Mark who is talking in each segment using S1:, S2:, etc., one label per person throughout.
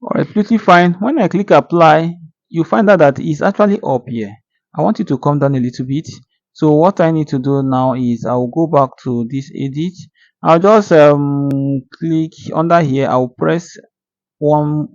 S1: All right, pretty fine. When I click apply, you find out that it's actually up here. I want you to come down a little bit. So what I need to do now is I'll go back to this edit. I'll just click under here. One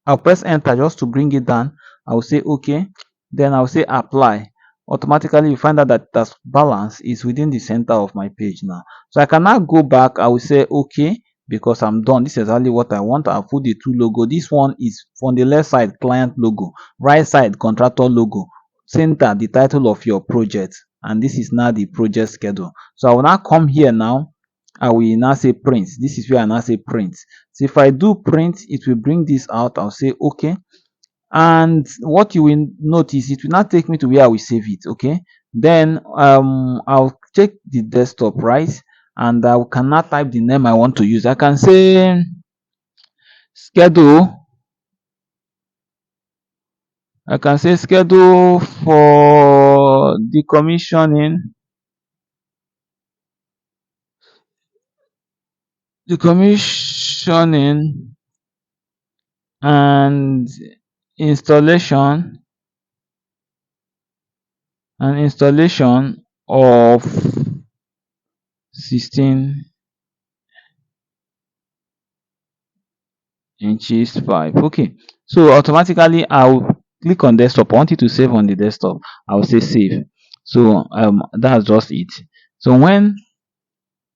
S1: I'll press enter just to bring it down. I'll say okay. Then I'll say apply. Automatically you find out that that balance is within the center of my page now. So I can now go back. I will say okay because I'm done. This is exactly what I want. I'll put the two logo. This one is on the left side client logo, right side contractor logo, center the title of your project, and this is now the project schedule. So I will now come here now. I will now say print. This is where I now say print. So if I do print, it will bring this out. I'll say okay. And what you will notice, it will not take me to where I will save it. Okay. Then I'll check the desktop, right? And I cannot type the name I want to use. I can say schedule. I can say schedule for decommissioning and installation of 16 inches pipe. Okay, so automatically I'll click on desktop. I want it to save on the desktop. I'll say save. So that's just it. So when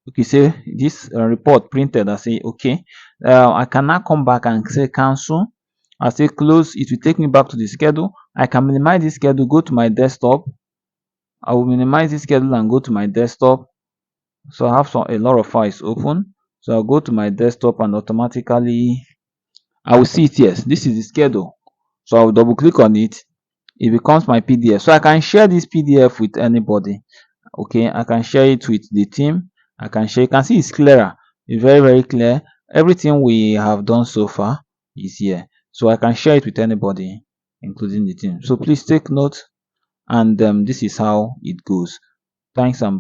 S1: okay, say this report printed, I say okay, I can now come back and say cancel. I say close. It will take me back to the schedule. I can minimize this schedule, go to my desktop. I will minimize this schedule and go to my desktop. So I have a lot of files open. So I'll go to my desktop and automatically I will see it. Yes, this is the schedule. So I'll double click on it. It becomes my PDF. So I can share this PDF with anybody. Okay, I can share it with the team. I can share. You can see it's clearer. It's very, very clear. Everything we have done so far is here. So I can share it with anybody, including the team. So please take note. And this is how it goes. Thanks and